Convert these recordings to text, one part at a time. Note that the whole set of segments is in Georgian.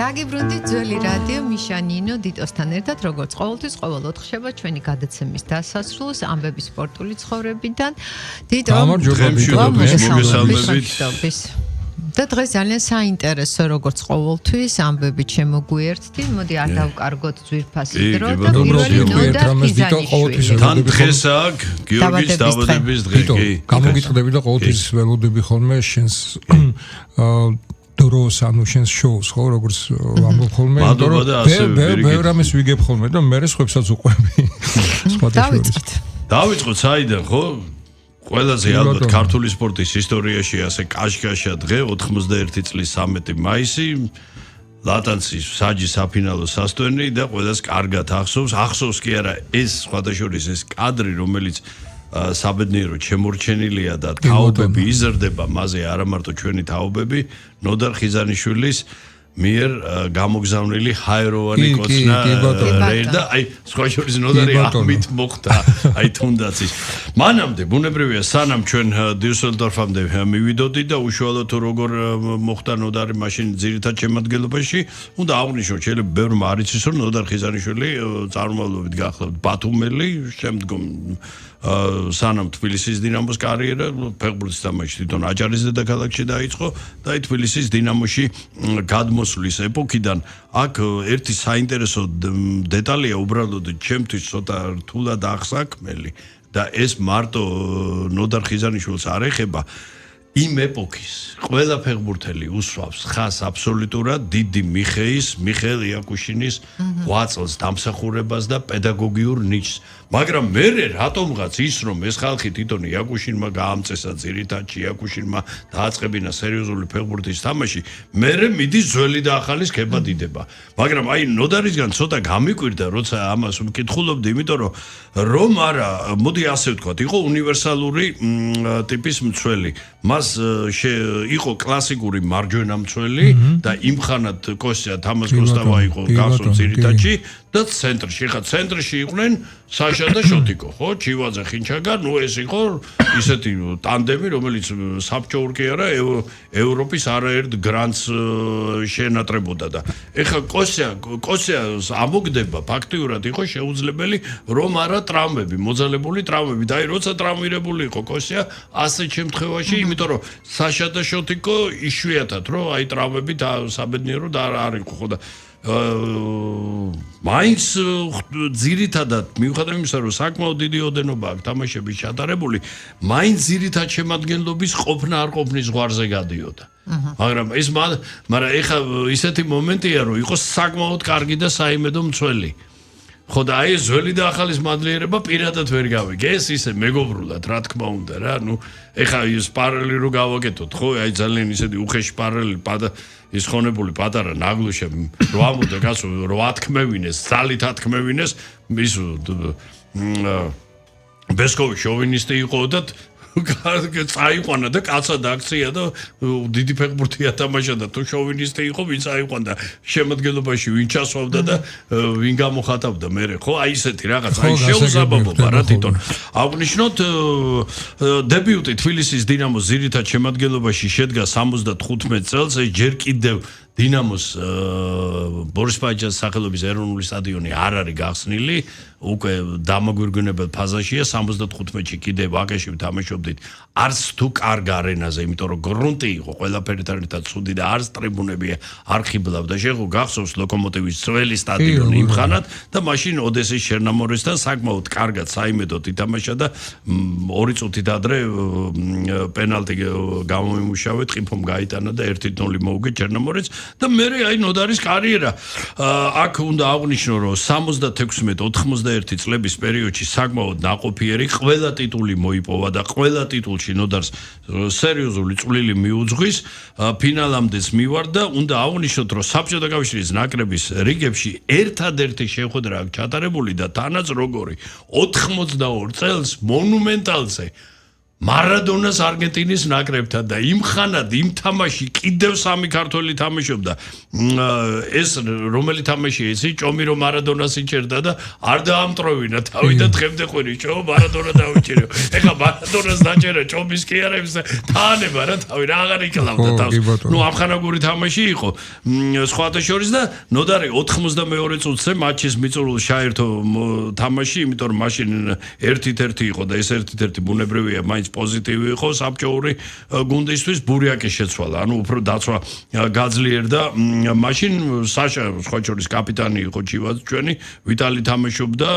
გაგიბრუნდით ძველი რადიო მიშანინო დიტოსთან ერთად, როგორც ყოველთვის ყოველ 4 შაბათ ჩვენი გადაცემის დასასრულს ამბები სპორტული ცხოვრებიდან. დიტო, მოგესალმებით. და დღეს ძალიან საინტერესო, როგორც ყოველთვის ამბები შემოგვიერთდი. მოდი არ დავკარგოთ ძვირფასი დრო და პირველი ნოდარ ხიზანიშვილი. თან დღეს აქ გიორგის დაბადების დღე კი. გამოგიტყდები და ყოველთვის ველოდები ხოლმე შენს დროს ანუ შენს შოუს ხო როგორც ამბობ ხოლმე ბევრ ამას ვიგებ ხოლმე და მე სხვებსაც უყვები დავიწყოთ საიდან ხო ყველაზე ალბათ ქართული სპორტის ისტორიაში ასე კაშკაშა დღე 91 წლის 13 მაისი ლატანცის საჯის საფინალო სასტვენი და ყველას კარგად ახსოვს კი არა ეს სხვადასხვა ეს კადრი რომელიც საბედნიეროდ შემორჩენილია და თაობები იზრდება მასე არა მარტო ჩვენი თაობები ნოდარ ხიზანიშვილის მიერ გამოგზავნილი ჰაეროვანი კოცნა და აი სხვა შორის ნოდარი ამით მოხდა აი თუნდაც ის მანამდე ბუნებრივია სანამ ჩვენ დიუსელდორფამდე მივიდოდი და უშუალოდ როგორ მოხდა ნოდარი მაშინ ძირითად შემადგენლობაში უნდა აღვნიშნოთ შეიძლება ბევრმა არ იცის რომ ნოდარ ხიზანიშვილი წარმომავლობით გახლავთ ბათუმელი შემდგომ სანამ თბილისის დინამოს კარიერა ფეხბურთის თამაში თვითონ აჭარის დედაქალაქში დაიწყო და აი თბილისის დინამოში გადმოსვლის ეპოქიდან აქ ერთი საინტერესო დეტალია უბრალოდ ჩემთვის ცოტა რთულად აღსაქმელი და ეს მარტო ნოდარ ხიზანიშვილს არ ეხება იმ ეპოქის ყველა ფეხბურთელი უსვავს ხას აბსოლუტურად დიდი მიხეილ იაკუშინის 8 წელს დამსახურებას და პედაგოგიურ ნიშს მაგრამ მე რატომღაც ის რომ ეს ხალხი თვითონ იაკუშინმა გაამწესა ძირითადში იაკუშინმა დააწყებინა სერიოზული ფეხბურთის თამაში მე მიდის ძველი და ახალი სქება დიდება მაგრამ აი ნოდარისგან ცოტა გამიკვირდა როცა ამას ვკითხულობდი იმიტომ რომ არა მოდი ასე ვთქვათ იყო უნივერსალური ტიპის მცველი მას იყო კლასიკური მარჯვენა მცველი და იმხანად კოსია თამას გოსტავა იყო გასულ ძირითადში და ცენტრში იყვნენ საშა და შოტიკო ხო ჩივაძე ხინჩაგა ნუ ეს იყო ისეთი ტანდემი რომელიც საბჭოურ კი არა ევროპის არაერთ გრანდს შეენატრებოდა და ეხა კოსია ამოგდება ფაქტიურად იყო შეუძლებელი რომ არა ტრამვები მოძალებული ტრამვები და აი როცა ტრამვირებული იყო კოსია ასეთ შემთხვევაში იმიტომ რომ საშა და შოტიკო იშვიათად რომ აი ტრამვები და საბედნიეროდ არ იყო ხო და მაინც ძირითადად მიუხედავად იმისა რომ საკმაოდ დიდი ოდენობა აქვს თამაშების ჩატარებული მაინც ძირითად შემადგენლობის ყოფნა არ ყოფნის ზღვარზე გადიოდა მაგრამ ეხა ისეთი მომენტია რომ იყოს საკმაოდ კარგი და საიმედო მცველი ხო და აი ძველი და ახალის მადლიერება პირადად ვერ გავიგე ეს ისე მეგობრულად რა თქმა უნდა რა ნუ ეხა ის პარალელი რო გავაკეთოთ ხო აი ძალიან ისეთი უხეში პარალელი ის ხონებული პატარა ნაგლუშა რო ამოდა გასო რო ათქმევინეს ძალით ათქმევინეს ის ბესკოვი შოვინისტი იყო და წაიყვანა და კაცად აქცია და დიდი ფეხბურთი ათამაშა და თუ შოვინისტი იყო ვინ წაიყვანდა შემადგენლობაში ვინ ჩასვავდა და ვინ გამოხატავდა მე ხო აი ისეთი რაღაც აი შეუსაბამობა რა თვითონ აღნიშნოთ დებიუტი თბილისის დინამოს ძირითად შემადგენლობაში შედგა 75 წელს ეს ჯერ კიდევ დინამოს ბორის პაიჯანის სახელობის ეროვნული სტადიონი არ არის გახსნილი უკვე დამაგვირგვინებელ ფაზაშია 75-ში კიდევ ვაკეში ვთამაშობდით არც თუ კარგ არენაზე იმიტომ რომ გრუნტი იყო ყველაფერთან ერთად ცუდი და არც ტრიბუნები არ ხიბლავდა შეხო გახსოვს ლოკომოტივის ძველი სტადიონი იმხანად და მაშინ ოდესის შერნამორესთან საკმაოდ კარგად საიმედოდ ითამაშა და 2 წუთით ადრე პენალტი გამომიმუშავე ტყიფომ გაიტანა და 1-0 მოუგე ჩერნამორეს და მე აი ნოდარის კარიერა აქ უნდა აღვნიშნო რომ 76-91 წლების პერიოდში საკმაოდ ნაყოფიერი ყველა ტიტული მოიპოვა და ყველა ტიტულში ნოდარს სერიოზული წვლილი მიუძღვის ფინალამდეც მივარდა უნდა აღვნიშნოთ რომ საბჭოთა კავშირის ნაკრების რიგებში ერთადერთი შეხვედრა ჩატარებული და თანაც როგორი 82 წელს მონუმენტალზე მარადონას არგენტინის ნაკრებთან და იმ ხანად იმ თამაში კიდევ 3 ქართველი თამაშობდა ეს რომელი თამაშია იცი ჭომი რომ მარადონას იჭერდა და არ დაამტროვინა თავი და დღემდე ყვირი ჭო მარადონა დავიჭერე ეხლა მარადონას დაჭერა ჭომის კი არა ეს თანება რა თავი რა აღარ იკლავდა თავს ნუ ამხანაგური თამაში იყო სხვათა შორის და ნოდარი 92 წუთზე მატჩის მიწურულს შეერთო თამაში იმიტომ რომ მაშინ 1-1 იყო და ეს 1-1 ბუნებრივია მაინც პოზიტივი იყო საბჭოური გუნდისთვის ბურიაკის შეცვალა ანუ უფრო დაცვა გაძლიერდა მაშინ საშა ხოჭორის კაპიტანი იყო ჩივაც ჩვენი ვიტალი თამაშობდა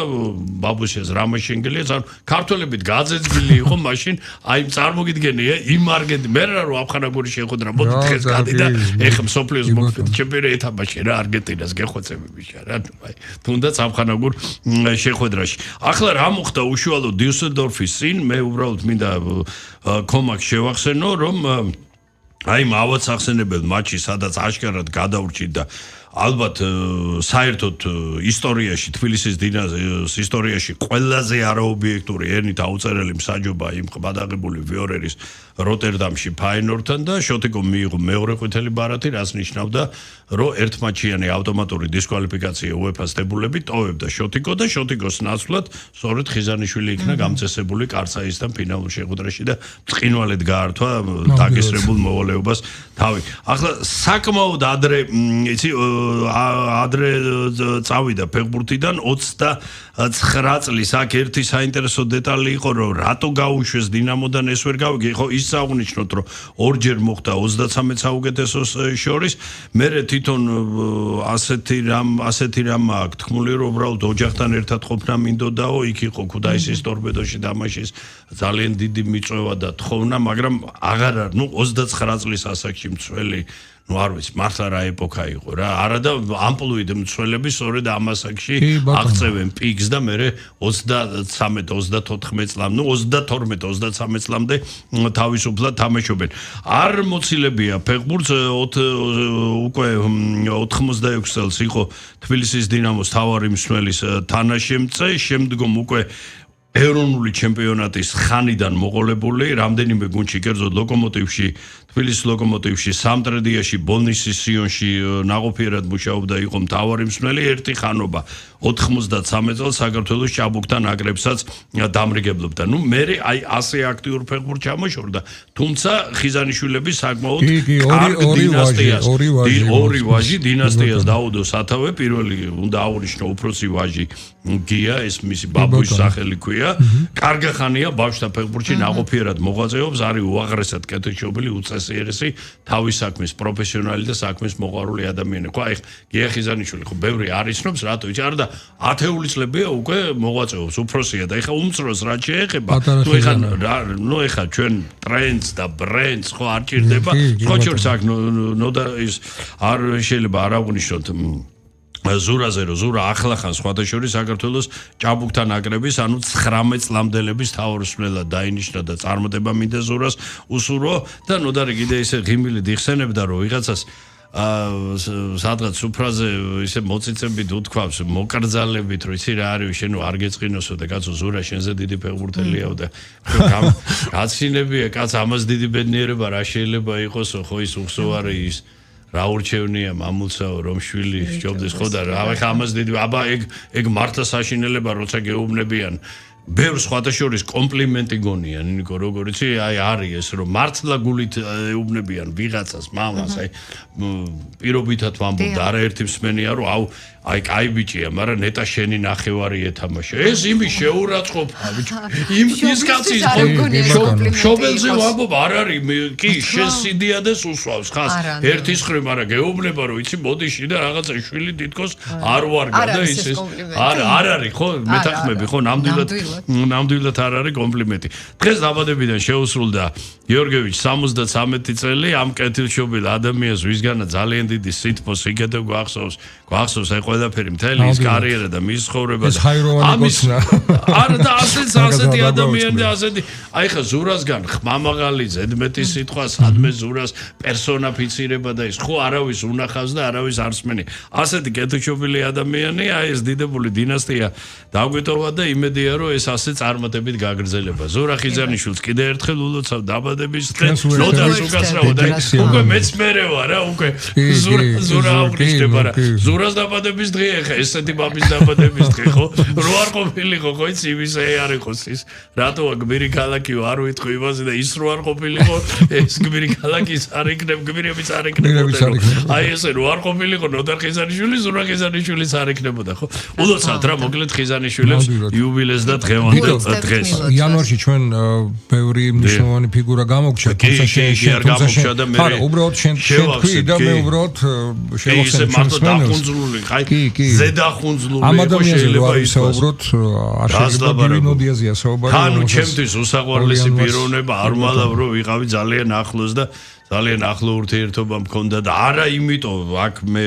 ბაბუშეს რამაშენგელიას ანუ ქართველებით გაძეძბილი იყო მაშინ აი წარმოგიდგენია იმ არგენტინ მე რა რომ აფხანაგური შეხვედრა მოდი დღეს გადი და ეხა მსოფლიოს ჩემპიონი ეთამაში რა არგენტინას გეხვეწები რა აი თუნდაც აფხანაგურ შეხვედრაში ახლა რა მოხდა უშუალოდ დიუსელდორფის წინ მე უბრალოდ მინდა კომაკ შევახსენო რომ აი მავაც ახსენებელ მატჩი სადაც აშკარად გადაურჩით და ალბათ საერთოდ ისტორიაში თბილისის დინაზის ისტორიაში ყველაზე არაობიექტური ერნით აუწერელი მსაჯობა იმ ყბადაღებული ვიორერის როტერდამში ფაინორდთან და შოტიკომ მიიღო მეორე ყვითელი ბარათი რაც ნიშნავდა რომ ერთმატჩიანი ავტომატური დისკვალიფიკაცია UEFA-ს დებულებით ტოვებდა შოტიკო და შოტიკოს ნაცვლად სწორედ ხიზანიშვილი იქნა გამწესებული კარცაისთან ფინალურ შეხვედრაში და ბრწყინვალედ გაართვა დაგესრებულ მოვალეობას თავი ახლა საკმაოდ ადრე იცი ადრე წავიდა ფეხბურთიდან 29 წლის აქ ერთი საინტერესო დეტალი იყო რომ რატო გაუშვეს დინამოდან ეს ვერ გავიგე ხო ის აღნიშნოთ რომ ორჯერ მოხდა 33 საუკეთესოს შორის მე თვითონ ასეთი რამ აქვს თქმული რომ უბრალოდ ოჯახთან ერთად ყოფნა მინდოდაო იქ იყო ქუთაისის ტორპედოში თამაშის ძალიან დიდი მიწვევა და თხოვნა მაგრამ აღარ ნუ 29 წლის ასაკში მცველი ну არ ვიცი მართლა რა ეპოქა იყო რა არა და ამპლუით მცველები სწორედ ამ ასაკში აღწევენ პიკს და მე 33-34 წლამდე ну 32-33 წლამდე თავისუფლად თამაშობენ არ მოცილებია ფეხბურთს უკვე 86 წელს იყო თბილისის დინამოს თავარი მსმელის თანაშემწე შემდგომ უკვე ეროვნული ჩემპიონატის ხანიდან მოყოლებული რამდენიმე გუნდში კერძოდ ლოკომოტივში თბილისის ლოკომოტივში სამტრედიაში ბოლნისის სიონში ნაყოფიერად მუშაობდა იყო მთავარი მსმელი ერთი ხანობა 93 წელს საქართველოს ჭაბუკთან ნაკრებსაც დამრიგებლობდა ნუ მე აი ასე აქტიურ ფეხბურთს ჩამოშორდა თუმცა ხიზანიშვილები საკმაოდ ორი ვაჟი დინასტიას დაუდო სათავე პირველი უნდა აღვნიშნო უფროსი ვაჟი გია ეს მისი ბაბუის სახელი ქვია კარგი ხანია ბავშვთა ფეხბურთში ნაყოფიერად მოღვაწეობს არის უაღრესად კეთილშობილი უწესიერესი თავის საქმის პროფესიონალი და საქმის მოყვარული ადამიანი ხო აი გია ხიზანიშვილი ხო ბევრი არიცნობს რატო იცი არა და 10 წლებია უკვე მოღვაწეობს უფროსია და ეხა უმცროს რაც შეეხება თუ ეხა ნუ ეხა ჩვენ ტრენდს და ბრენდს ხო არ ჭირდება ხო შორს აქ ნოდა ის არ შეიძლება არ აღვნიშნოთ ზურაზე რო ზურა ახლახან სხვათა შორის საქართველოს ჭაბუკთან ნაკრების ანუ 19 წლამდელების თავრსმელად დაინიშნა და წარმატება მინდა ზურას უსურო და ნოდარი კიდე ისე ღიმილით იხსენებდა რომ ვიღაცას სადღაც სუფრაზე ისე მოწიწებით უთქვავს მოკრძალებით რომ იცი რა არის შენ არ გეწყინოსო და კაცო ზურა შენზე დიდი ფეხბურთელიაო და გაცინებია კაც ამას დიდი ბედნიერება რა შეიძლება იყოსო ხო ის უხსოვარი ის რა ურჩევნია მამულსაო რომ შვილი სჯობდეს ხო და რა ხა ამას დიდი აბა ეგ მართლა საშინელება როცა გეუბნებიან ბევრ სხვათა შორის კომპლიმენტი გონიან ნიკო როგორ იცი აი არის ეს რომ მართლა გულით ეუბნებიან ვიღაცას მამას აი პირობითად ვამბობ და არაერთი მსმენია რომ აუ აი კაი ბიჭია მაგრამ ნეტა შენი ნახევარი ეთამაშა ეს იმის შეურაცხყოფა ბიჭო იმ ის კაცის შობელზე ვამბობ არ არის კი შესიდიადეს უსვავს ხას ერთის ხრი მაგრამ გეუბნება რომ იცი მოდიში და რაღაცა შვილი თითქოს არ ვარგა და ის არ არის ხო მეთანხმები ხო ნამდვილად არ არის კომპლიმენტი დღეს დაბადებიდან შეუსრულდა გიორგევიჩ 73 წელი ამ კეთილშობილ ადამიანს ვისგანა ძალიან დიდი სითბო სიკეთე გვახსოვს აი ყველაფერი მთელი ის კარიერა და მის ცხოვრება და ამის არ და ასეთი ადამიანი და ასეთი აი ხა ზურასგან ხმამაღალი ზედმეტი სიტყვა სადმე ზურას პერსონაფიცირება და ის ხო არავის უნახავს და არავის არ სმენი ასეთი კეთილშობილი ადამიანი აი ეს დიდებული დინასტია დაგვიტოვა და იმედია რომ ეს ასე წარმატებით გაგრძელება. ზურა ხიზანიშვილს კიდე ერთხელ ულოცავ დაბადების დღე ნოდარს უკასრავა და უკვე მეც მერე ვარ რა უკვე ზურა აღნიშნება რა ზურას დაბადების დღე ხა ესეთი ბაბის დაბადების დღე ხო რო არ ყოფილიყო ხო იცი იმისე არ იყოს ის რატოა გმირი ქალაქიო არ ვიტყვი იმაზე და ის რო არ ყოფილიყო ეს გმირი ქალაქის არ იქნებ გმირებიც არ იქნებოდა აი ესე რო არ ყოფილიყო ნოდარ ხიზანიშვილი ზურა ხიზანიშვილიც არ იქნებოდა ხო ულოცავთ რა მოკლედ ხიზანიშვილებს იუბილეს და დღევანდელ დღეს იანვარში ჩვენ ბევრი მნიშვნელოვანი ფიგურა გამოგჩა თუმცა გამოგჩა და მე უბრალოდ შენ თქვი და მე უბრალოდ შევახსენე მარტო დახუნძლული ხაი ზედახუნძლული იყო შეიძლება ისაუბროთ არ შეიძლება ბივინოდიაზია საუბარი ანუ ჩემთვის უსაყვარლესი პიროვნება არ მალავ რომ ვიყავი ძალიან ახლოს და ძალიან ახლო ურთიერთობა მქონდა და არა იმიტომ აქ მე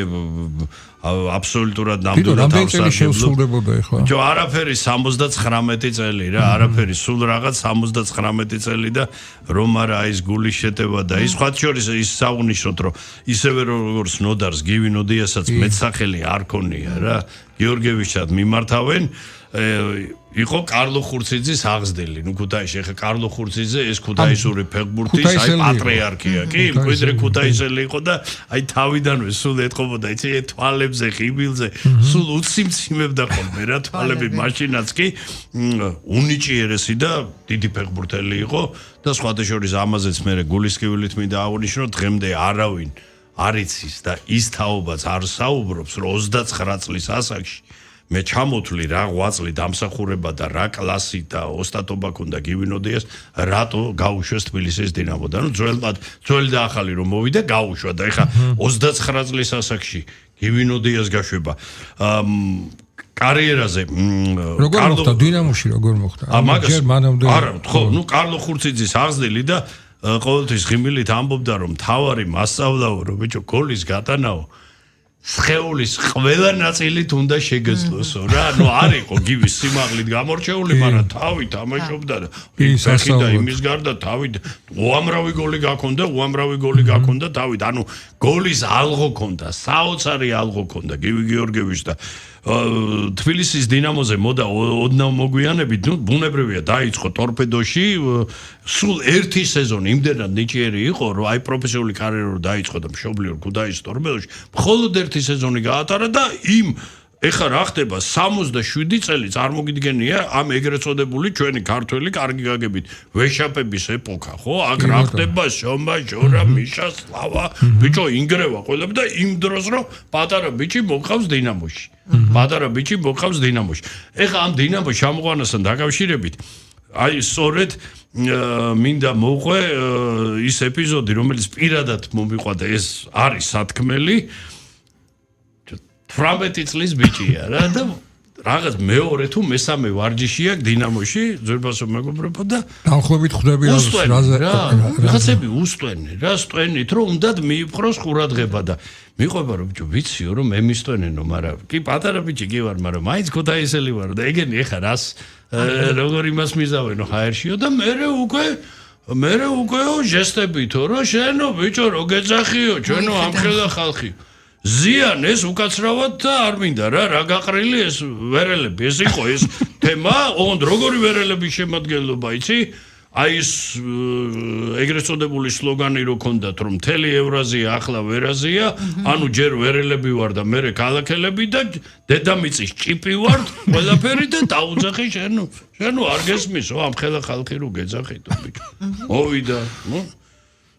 აბსოლუტურად ნამდვილად ავსარგებლობ. ჯო არაფერი 79 წელი რა, არაფერი სულ რაღაც 79 წელი და რომ არა ის გულის შეტევა და ის ხათ შორის ის საუნიშნოთ რომ ისევე როგორც ნოდარს გივი ნოდიასაც მეცახელი არ ქონია რა. გიორგევიჩად მიმართავენ იყო კარლო ხურციძის აღზრდილი. ნუ ქუთაისში ხა კარლო ხურციძე ეს ქუთაისური ფეხბურთის აი პატრიარქია კი, მკვიდრი ქუთაისელი იყო და აი თავიდანვე სულ ეთყობოდა იცი თვალებზე, ხიბილზე, სულ უციმციმებდა ხოლმე რა თვალები მაშინაც კი უნიჭიერესი და დიდი ფეხბურთელი იყო და სხვათა შორის ამაზეც მე გულისკივილით მინდა აღნიშნო დღემდე არავინ არ იცის და ის თაობაც არ საუბრობს რომ 29 წლის ასაკში მე ჩამოთვლი რა 8 წლი დამსახურება და რა კლასი და ოსტატობა ქონდა გივინოდიას რატო გაუშვეს თბილისის დინამო და ნუ ძველი და ახალი რომ მოვიდა გაუშვა და ეხა 29 წლის ასაკში გივინოდიას გაშვება კარიერაზე როგორ მოხდა დინამოში როგორ მოხდა ჯერ მანამდე არა ხო ნუ კარლო ხურციძის აღზრდილი და ყოველთვის ღიმილით ამბობდა რომ თავარი მასწავლაო რომ ბიჭო გოლის გატანაო სხეულის ყველა ნაწილით უნდა შეგეძლოსო რა ნუ არ იყო გივის სიმაღლით გამორჩეული მაგრამ თავი თამაშობდა და ფეხი და იმის გარდა თავი უამრავი გოლი გაქონდა თავი ანუ გოლის ალღო ქონდა საოცარი ალღო ქონდა გივი გიორგევიჩი და თბილისის დინამოზე მოდა ოდნავ მოგვიანებით ნუ ბუნებრივია დაიწყო ტორპედოში სულ ერთი სეზონი იმდენად ნიჭიერი იყო რომ აი პროფესიული კარიერა დაიწყო და მშობლიურ ქუთაისის ტორპედოში მხოლოდ ერთი სეზონი გაატარა და იმ ეხა რა ხდება 67 წელი წარმოგიდგენია ამ ეგრეთ წოდებული ჩვენი ქართველი კარგი გაგებით ვეშაპების ეპოქა ხო აქ რა ხდება შომა ჟორა მიშა სლავა ბიჭო ინგრევა ყველები და იმ დროს რომ პატარა ბიჭი მოყავს დინამოში ეხა ამ დინამოს ჩამოყვანასთან დაკავშირებით აი სწორედ მინდა მოყვე ის ეპიზოდი რომელიც პირადად მომიყვადა ეს არის სათქმელი 18 წლის ბიჭია რა და რაღაც მეორე თუ მესამე ვარჯიში აქვს დინამოში ძვირფასო მეგობრებო და დამხობით ხვდები რაღაცები უსტვენენ რა სტვენით რომ უნდათ მიიფხროს ყურადღება და მიყვება რომ ბიჭო ვიციო რომ მე მისტვენენო მაგრამ კი პატარა ბიჭი კი ვარ მაგრამ მაინც ქუთაისელი ვარ და ეგენი ეხა რას როგორ იმას მიზავენო ჰაერშიო და მე უკეო ჟესტებითო რომ შენო ბიჭო რო გეძახიო ჩვენო ამხელა ხალხიო ზიან ეს უკაცრავად და არ მინდა რა გაყრილი ეს ვერელები ეს იყო ეს თემა ოღონდ როგორი ვერელების შემადგენლობა იცი აი ეს ეგრეთ წოდებული სლოგანი რო ქონდათ რომ მთელი ევრაზია ახლა ვერაზია ანუ ჯერ ვერელები ვარ და მე ქალაქელები და დედამიწის ჭიპი ვარ ყველაფერი და დაუძახი შენო არ გესმისო ამ ხელა ხალხი რო გეძახითო ბიჭო მოვიდა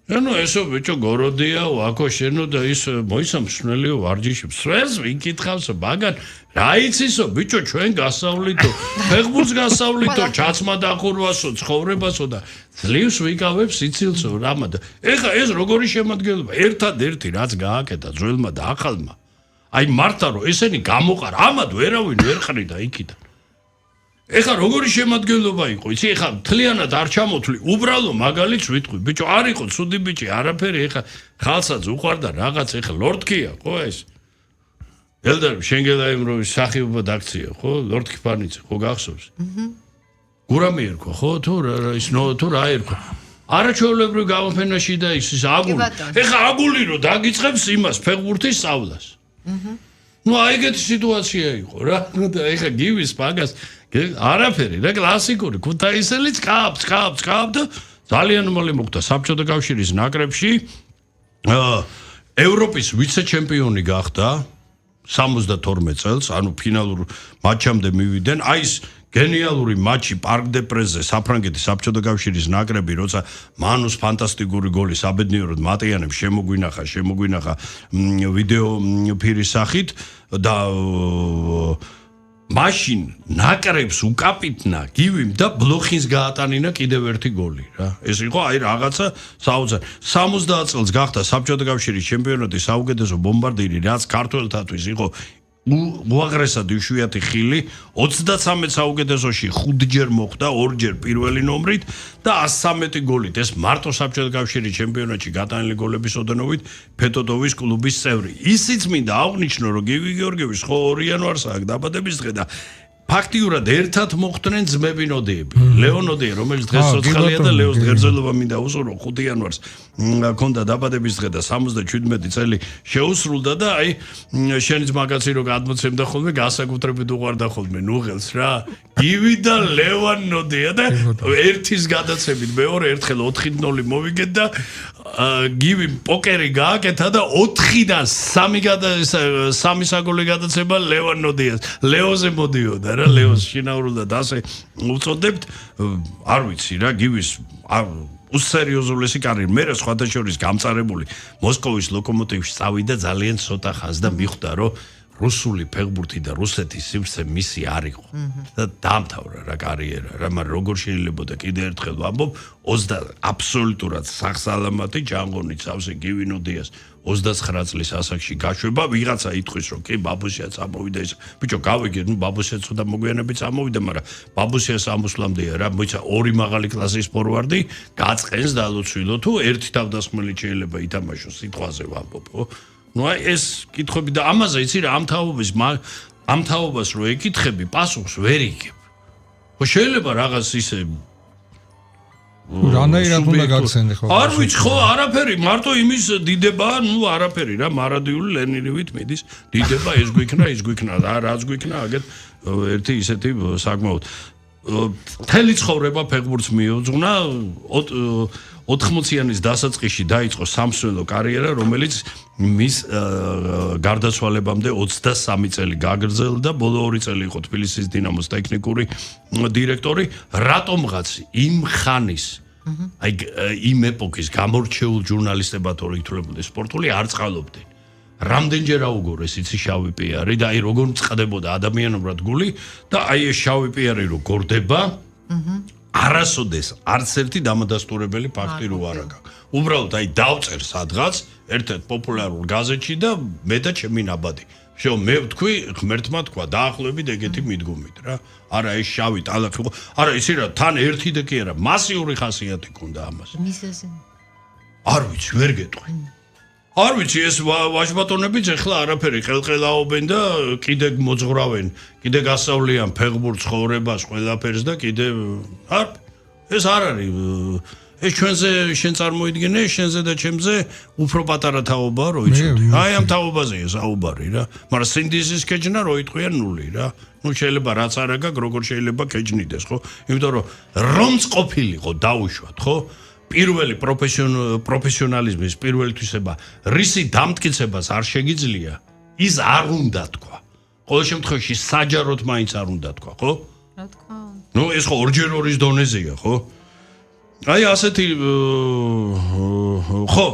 ანუ ესო ბიჭო გოროდია ვაკო შენო და ის მოისამშნელიო ვარჯიში სვეს ვიკითხავსო მაგან რა იცისო ბიჭო ჩვენ გასავლითო ფეხბურთს გასავლითო ჩაცმა დახურვასო ცხოვრებასო და ძლივს ვიკავებს სიცილსო რამა და ეხა ეს როგორი შემადგენლობა ერთადერთი რაც გააკეთა ძველმა და ახალმა აი მართა რომ ესენი გამოყარ ამად ვერავინ ვერ ყრიდა იქიდან ეხა როგორი შემადგენლობა იყო იცი ეხა მთლიანად არ ჩამოთვლი უბრალო მაგალითს ვიტყვი ბიჭო არ იყო ცუდი ბიჭი არაფერი ეხა ხალხსაც უყვარდა რაღაც ეხა ლორდკია ხო ეს ელდარ შენგელაიმროვის სახიობა დაქცია ხო ლორდკი ფანიცე ხო გახსოვს გურამი ერქვა ხო თუ რა ერქვა არაჩვეულებრივ გამოფენაში და ის აგული ეხა აგული რო დაგიწყებს იმას ფეხბურთის სწავლას ნუ აი ეგეთი სიტუაცია იყო რა და ეხა გივის პაგას არაფერი რა კლასიკური ქუთაისელი წკაპ და ძალიან უმალე მოხდა საბჭოთა კავშირის ნაკრებში ევროპის ვიცე-ჩემპიონი გახდა 72 წელს, ანუ ფინალურ მატჩამდე მივიდნენ. აი ეს გენიალური მატჩი პარკ დე პრეზზე საფრანგეთის საბჭოთა კავშირის ნაკრები, როცა მანუს ფანტასტიკური გოლი საბედნიეროდ მატიანებს შემოგვინახა ვიდეო ფირის სახით და მაშინ ნაკრებს უკაპიტნა გივიმ და ბლოხინს გაატანინა კიდევ ერთი გოლი რა. ეს იყო აი რაღაცა 70 წელს გახდა საბჭოთა კავშირის ჩემპიონატის საუკეთესო ბომბარდირი, რაც ქართველთათვის იყო უაღრესად იშვიათი ხილი 33 საუკეთესოში 5ჯერ მოხვდა 2ჯერ პირველი ნომრით და 113 გოლით ეს მარტო საბჭოთა კავშირის ჩემპიონატში გატანილი გოლების ოდენობით ფედოდოვის კლუბის წევრი ისიც მინდა აღვნიშნო რომ გიგი გიორგიევის ხო 2 იანვარსაა დაბადების დღე და ფაქტიურად ერთად მოხვდნენ ძმები ნოდიები ლეონ ნოდიე რომელიც დღეს ცოცხალია და ლეოს ღერძელობა მინდა უსურო 5 იანვარს ქონდა დაბადების დღე და 77 წელი შეუსრულდა და აი შენიც მაგაცი რო გადმოცემდა ხოლმე გასაკუთრებით უყვარდა ხოლმე ნუღელს რა გივი და ლევან ნოდია და ერთის გადაცემით მეორე ერთხელ 4-0 მოვიგეთ და გივი პოკერი გააკეთა და 4-დან 3 საგოლე გადაცემა ლევან ნოდიას ლეოზე მოდიოდა რა ლეოს შინაურულად ასე უწოდებთ არ ვიცი რა გივის უსერიოზულესი კარიერა მე სხვათა შორის გამწარებული მოსკოვის ლოკომოტივში წავიდა ძალიან ცოტა ხანს და მიხვდა რომ რუსული ფეხბურთი და რუსეთის სივრცე მისი არ იყო და დაამთავრა რა კარიერა რა მაგრამ როგორ შეიძლება და კიდე ერთხელ ვამბობ 20 აბსოლუტურად სახსალამათი ჯანგონი წავსე გივინოდიას 29 წლის ასაკში გაშვება ვიღაცა ითქვის რომ კი ბაბუსიაც ამოვიდა ეს ბიჭო გავიგე ნუ ბაბუსიაც ცოტა მოგვიანებით ამოვიდა მაგრამ ბაბუსიას ამოსვლამდეა რა მოიცა ორი მაღალი კლასის ფორვარდი გაწყენს დალოცვილო თუ ერთი თავდასხმელი შეიძლება ითამაშოს სიტყვაზე ვამბობ ხო ну ეს კითხები და ამაზე იცი რა ამ თაობას რო ეკითხები პასუხს ვერ იგებ ხო შეიძლება რაღაც ისე რანაირად უნდა გაგცენდე ხო არ ვიცი ხო არაფერი მარტო იმის დიდება ну არაფერი რა მარადიული ლენინივით მიდის დიდება ეს გვიქნა და რაც გვიქნა აგერ ერთი ისეთი საკმაოდ თელი ცხოვრება ფეხბურთს მიეძღვნა 80-იანის დასაწყისში დაიწყო სამსვლელო კარიერა რომელიც მის გარდაცვალებამდე 23 წელი გაგრძელდა ბოლო 2 წელი იყო თბილისის დინამოს ტექნიკური დირექტორი რატომღაც იმ ხანის აი იმ ეპოქის გამორჩეულ ჟურნალისტებად რო ითვლებოდნენ სპორტული არ წყალობდნენ რამდენჯერ აუგორეს იცი შავი პიარი და აი როგორ წყდებოდა ადამიანურად გული და აი ეს შავი პიარი რო გორდება არასოდეს არც ერთი დამადასტურებელი ფაქტი რო არ აქვს. უბრალოდ აი დავწერ სადღაც ერთ-ერთ პოპულარულ გაზეთში და მე და ჩემი ნაბადი. შო მე ვთქვი ღმერთმა თქვა დაახლოებით ეგეთი მიდგომით რა. არა ეს შავი ტალახი იყო. არა იცი რა თან ერთი და კი არა მასიური ხასიათი ქონდა ამას. მისაზე. არ ვიცი ვერ გეტყვი. არ ვიცი ეს ვაჟბატონებიც ახლა არაფერი ყელყელაობენ და კიდე მოძღვრავენ, კიდე გასავლიან ფეხბურთს, ცხოვრებას, ყველაფერს და კიდე არ ეს არ არის ეს ჩვენზე შენ წარმოიდგინე შენზე და ჩემზე უფრო პატარა თაობაა რო იცოდი. აი ამ თაობაზეა საუბარი რა. მაგრამ სინდისის ქეჯნა რო იტყვიან ნული რა. ну შეიძლება რაც არა გაქვს როგორ შეიძლება ქეჯნიდეს ხო? იმიტომ რომ ყოფილიყო დაუშვათ ხო? პირველი პროფესიონალიზმის პირველი თვისება რისი დამტკიცებას არ შეგიძლია ის არ უნდა თქვა. ყოველ შემთხვევაში საჯაროდ მაინც არ უნდა თქვა, ხო? რა თქვა? ну ეს ხო ორჯერ ორის დონეზეა, ხო? აი ასეთი ხო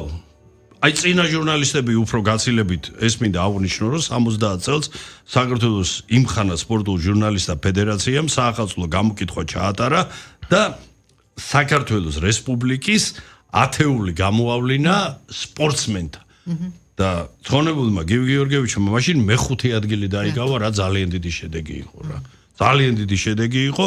აი წინა ჟურნალისტები უფრო გაცილებით ეს მინდა აღვნიშნო რომ 70 წელს საქართველოს იმხანა სპორტულ ჟურნალისტთა ფედერაციამ საახალწლო გამოკითხვა ჩაატარა და საქართველოს რესპუბლიკის ათეული გამოავლინა სპორტსმენთა და ცხონებულმა გიგი გიორგიევიჩმა მაშინ მე-5 ადგილი დაიკავა რა ძალიან დიდი შედეგი იყო რა ძალიან დიდი შედეგი იყო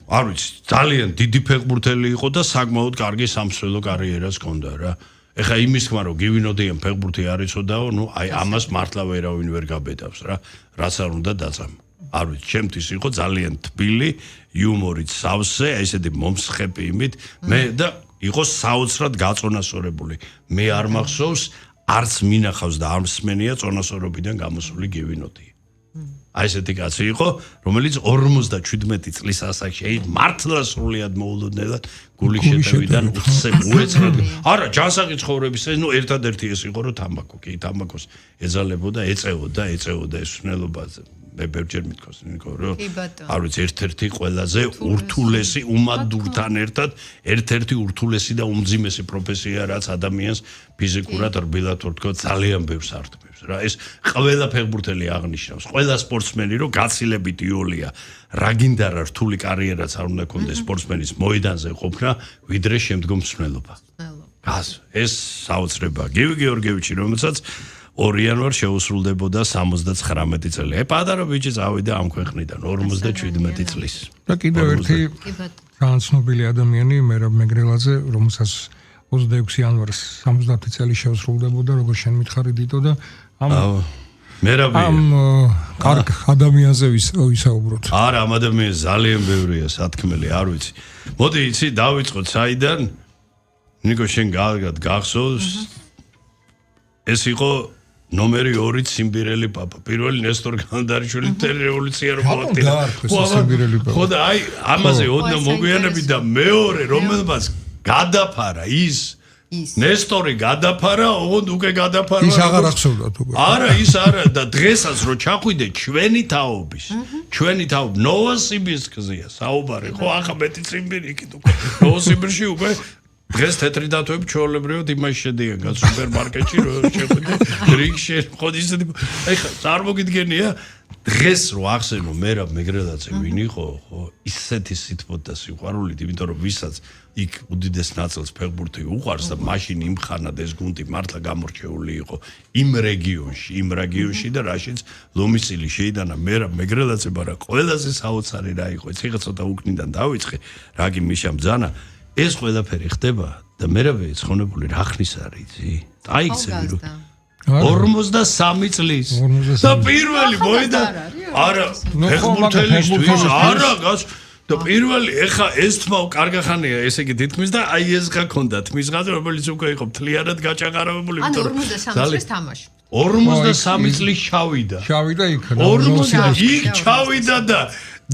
არ ვიცი ძალიან დიდი ფეხბურთელი იყო და საკმაოდ კარგი სამსვლელო კარიერას ჰქონდა რა ეხა იმის თქმა რომ გივინოდიან ფეხბურთი არ იცოდაო ნუ აი ამას მართლა ვერავინ ვერ გაბედავს რა რაც არ უნდა დაწამო არ ვიცი ჩემთვის იყო ძალიან თბილი იუმორით სავსე ესეთი მომსხები იმით მე და იყო საოცრად გაწონასწორებული მე არ მახსოვს არც მინახავს და არ მსმენია წონასწორობიდან გამოსული გივინოდი აი ესეთი კაცი იყო, რომელიც 57 წლის ასაკში მართლა სრულიად მოულოდნელად გული შეტევიდან უცებ უეცრად. არა, ჯანსაღი ცხოვრების ეს ერთადერთი ეს იყო, რომ თამბაქოს ეძალებოდა, ეწეოდა ეს სნელობა. მე ბევრჯერ მithქოს ნიკო, რომ არ ვიცი ერთ-ერთი ყველაზე ურთულესი უმადურთან ერთად ერთ-ერთი ურთულესი და უმძიმესი პროფესია, რაც ადამიანს ფიზიკურად რბილად თქო ძალიან ბევრს არტყმებს რა. ეს ყველა ფეხბურთელი აღნიშნავს, ყველა სპორტსმენი რომ გაცილებით იოლია, რა გინდა რა რთული კარიერაც არ უნდა ქონდეს სპორტსმენის მოედანზე ყოფნა, ვიდრე შემდგომ მსვლელობა. ეს საოცრებაა. გივი გეორგიევიჩი, რომელსაც 2 იანვარს შეუსრულდებოდა 79 წელი. პატარა ბიჭი წავიდა ამ ქვეყნიდან 57 წლის. და კიდევ ერთი განცნობილი ადამიანი მერაბ მეგრელაძე, რომელსაც 26 იანვარს 70 წელი შეუსრულდებოდა, როგორც შენ მითხარი დიტო და მერაბი კარგ ადამიანზე ვისაუბროთ. არა, ამ ადამიანს ძალიან ბევრია სათქმელი, არ ვიცი. მოდი იცი დავიწყოთ საიდან? ნიკო შენ გახსოვს? ეს იყო ნომერი 2 ციმბირელი პაპა. პირველი ნესტორ განდარიშვილი რევოლუცია რო მოახდინა. ხო და აი ამაზე ოდნავ მოგვიანები და მეორე რომელმაც გადაფარა ის ნესტორი გადაფარა, ოღონდ უკვე გადაფარა. ის აღარ ახსოვდათ უკვე. არა, ის არა და დღესაც რო ჩახვიდე ჩვენი თაობის ნოვოსიბირსკზეა საუბარი. ხო, ახლა მეტი ციმბირი იქით უკვე. ნოვოსიბირში უკვე დღეს თეთრი დათვები ჩვეულებრივად იმაში შედიან სუპერმარკეტში რო შეხვიდე რიგში ხო ისეთი ეხლა წარმოგიდგენია დღეს რო ახსენო მერაბ მეგრელაძე ვინ იყო ხო ისეთი სითბოთ და სიყვარულით იმიტომ რომ ვისაც იქ უდიდეს ნაწილს ფეხბურთი უყვარს და მაშინ იმ ხანად ეს გუნდი მართლა გამორჩეული იყო იმ რეგიონში და რაშიც ლომისილი შეიტანა მერაბ მეგრელაძე მაგრამ ყველაზე საოცარი რა იყო ეს ეხლა ცოტა უკნიდან დავიწყე რაგი მიშამ ძანა ეს ყველაფერი ხდება და მერაბი ცხონებული რა ხნის არის იცი? აიქცევი რომ 53 წლის და პირველი მოიდა არა ფეხბურთელისთვის არა გას და პირველი ეხა ეს თმაო კარგახანია ესე იგი თითქმის და აი ეს გაქონდა თმის ღაზი რომელიც უკვე იყო მთლიანად გაჭაღარებული ანუ 53 წლის თამაში 53 წლის ჩავიდა იქ 50 იქ ჩავიდა და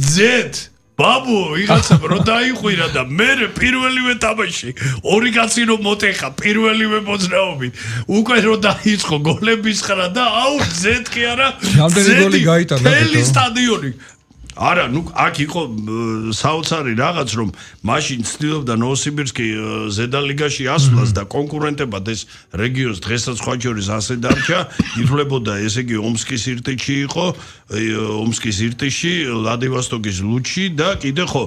ძეთ ბაბუ, ვიღაცა რო დაიხვირა და მე პირველივე თამაში ორი კაცი რომ მოტეხა პირველივე მოძრაობით უკვე რო დაიწყო გოლების ხრა და აუ ზეთ კი არა რამდენი გოლი გაიტანა თელი სტადიონი არა ნუ აქ იყო საოცარი რაღაც რომ მაშინ ცდილობდა ნოვოსიბირსკი ზედალიგაში ასვლას და კონკურენტებად ეს რეგიონს დღესაც სხვა შორის ასე დარჩა ითვლებოდა ესე იგი ომსკის ირტიში იყო ომსკის ირტიში ვლადივოსტოკის ლუჩი და კიდე ხო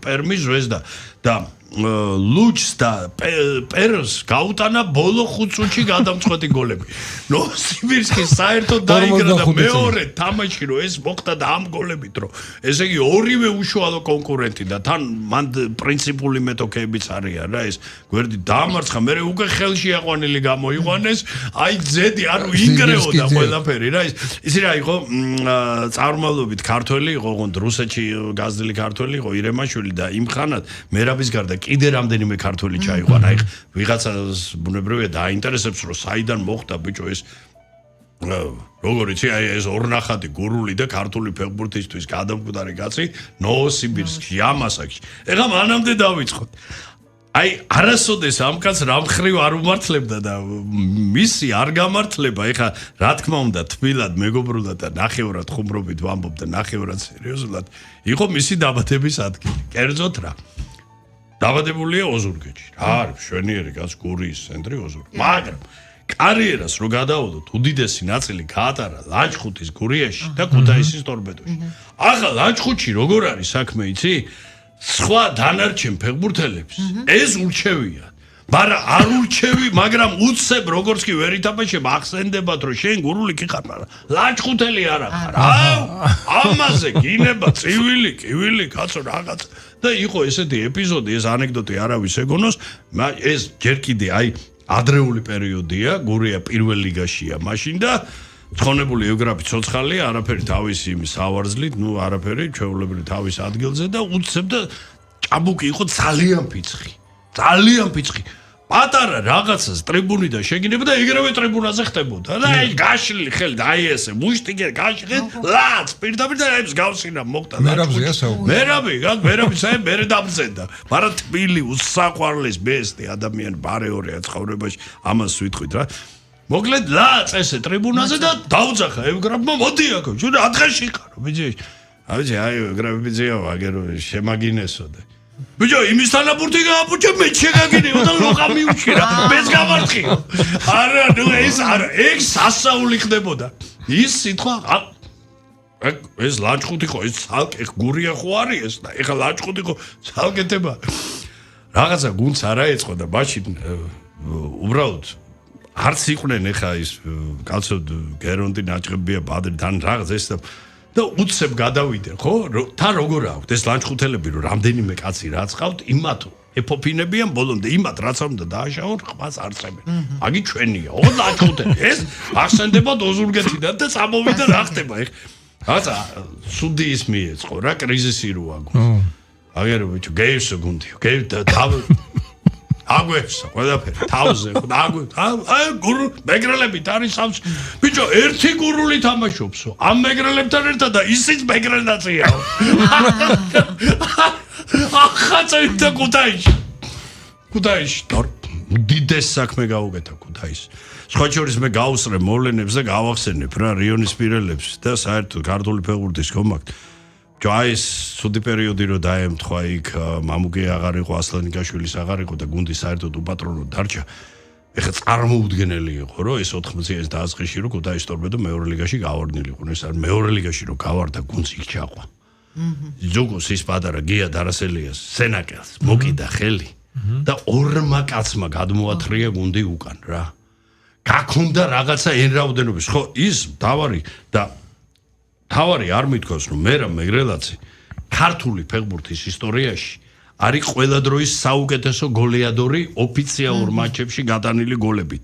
პერმის ზვეზდა და ლუჩს და პერს გაუტანა ბოლო 5 წუთში გადამწყვეტი გოლები. ნოვოსიბირსკი საერთოდ დაიგრა და მეორე თამაში რომ ეს მოხდა და ამ გოლებით რომ ესე იგი ორივე უშუალო კონკურენტი და თან მან პრინციპული მეთოქეებიც არიან რა ეს გვერდი დაამარცხა მე უკვე ხელში აყვანილი გამოიყვანეს აი ძედი ანუ ინგრეოდა ყველაფერი რა ისი რა იყო წარმომავლობით ქართველი იყო ოღონდ რუსეთში გაზრდილი ქართველი იყო ირემაშვილი და იმ ხანად მერაბის გარდა კიდე რამდენიმე ქართველი ჩაიყვანა აი ვიღაცას ბუნებრივია დაინტერესებს რომ საიდან მოხდა ბიჭო ეს როგორიც აი ეს ორნახატი გურული და ქართული ფეხბურთისთვის გადამკვდარი კაცი ნოვოსიბირსკში ამასაკში ეხლა მანამდე დავიწყოთ აი არასოდეს ამ კაცს რამხრივ არ უმართლებდა და მისი არ გამართლება ეხლა რა თქმა უნდა თბილად მეგობრულად და ნახევრად ხუმრობით ვამბობ და ნახევრად სერიოზულად იყო მისი დაბადების ადგილი კერძოდ რა დაბადებულია ოზურგეთში. რა არის შვენიერი კაც გურიის ცენტრი ოზურგი. მაგრამ კარიერას რო გადაუდოთ, უდიდესი ნაწილი გაატარა ლანჩხუთის გურიაში და ქუთაისის ტორპედოში. ახლა ლანჩხუთში როგორ არის საქმე, იცი? სხვა დანარჩენ ფეხბურთელებს ეს ურჩევია. მაგრამ არ ურჩევი, მაგრამ უცებ როგორც კი ვერ ითამაშებ, ახსენდებათ რომ შენ გურული კი ხარ, მაგრამ ლანჩხუთელი არ ახარ. ამაზე გინება წივილი, კივილი, კაცო რაღაც და იყო ესეთი ეპიზოდი, ეს ანეკდოტი არავის ეგონოს, ეს ჯერ კიდე აი ადრეული პერიოდია, გურია პირველ ლიგაშია მაშინ და ცხონებული ევგრაფი ცოცხალია, არაფერი თავისი იმის ავარძლით, ნუ არაფერი ჩვეულებრივ თავის ადგილზე და უცებ და ჭაბუკი იყო ძალიან ფიცხი. ძალიან ფიცხი. პატარა რაღაცას ტრიბუნიდან შეგინებოდა და ეგრევე ტრიბუნაზე ხდებოდა და აი გაშლილი ხელი და აი ესე მუშტიკე გაშლილი ლაც პირდაპირ და აი გავსინა მოხდა მერაბზეა საუბარი მერაბი საერთოდ მერე დაბრძენდა მაგრამ თბილი უსაყვარლის ბესტი ადამიანი ბარეორია ცხოვრებაში ამას ვიტყვით რა მოკლედ ლაც ესე ტრიბუნაზე და დაუძახა ევგრაფმა მოდი აქ ჩვენ ადღეში ხარო ბიჭი აი ევგრაფი ბიჭია აგერო შემაგინესო და ბიჭო იმის თანაბურთი გააბუჭე მე შეგაგინეო და ლოყა მიუჩირა მეც გამარხიო არა ნუ ეს არა ეგ სასაული ხდებოდა ის სიტყვა ეს ლაჭყუთი ხო ეს ცალკე გურია ხო არის ეს და ეხლა ლაჭყუთი ხო ცალკეთება რაღაცა გუნდს არა ეწყო და მაშინ უბრალოდ არც იყვნენ ეხლა ის კაცო გერონდი ნაჭყებია ბადრი თან რაღაც ეს და უცებ გადავიდე ხო თან როგორ აქვს ეს ლანჩხუთელები რომ რამდენიმე კაცი რაც ყავთ იმათ ეფოფინებიან ბოლომდე იმათ რაც უნდა დააშაონ ხმას არწებენ აგი ჩვენია ო ლანჩხუთელი ეს ახსენდება დოზურგეთიდან და წამოვიდა რა ხდება ეხ რაღაცა სუდი ის მიეწყო რა კრიზისი რო აქვს აგერო ბიჭო გეივსო გუნდიო გეივ და აგვევსო ყველაფერი თავზე აი გურუ მეგრელებით არის სავს ბიჭო ერთი გურული თამაშობსო ამ მეგრელებთან ერთად და ისიც მეგრელნაციაო ახაცა კუთაისში დიდეს საქმე გაუგეთა კუთაისში სხვა შორის მე გავუსწრებ მოვლენებს და გავახსენებ რა რიონის პირელებს და საერთოდ ქართული ფეხბურთის კომაკ ჯაის სუდი პერიოდი რო დაემთხვა იქ მამუკე აღარ იყო ასლანიკაშვილის აღარ იყო და გუნდი საერთოდ უპატრონო დარჩა ეხლა წარმოუდგენელი იყო რომ ეს 80-იან დაასყიში რო კუთაისის ტორპედო მეორე ლიგაში გავარდნილიყო ეს არის მეორე ლიგაში რო გავარდა გუნდს იქ ჩაყვა ზოგოს ის პატარა გია დარასელიას სენაკელს მოკიდა ხელი და ორმა კაცმა გადმოათრია გუნდი უკან რა გაქონდა რაღაცა ენრაუდენობის ხო ის დავარი და თავარი არ მithქოს რომ მე რა მეგრელაცი ქართული ფეხბურთის ისტორიაში არის ყველა დროის საუკეთესო გოლეადორი ოფიციალურ მატჩებში გატანილი გოლებით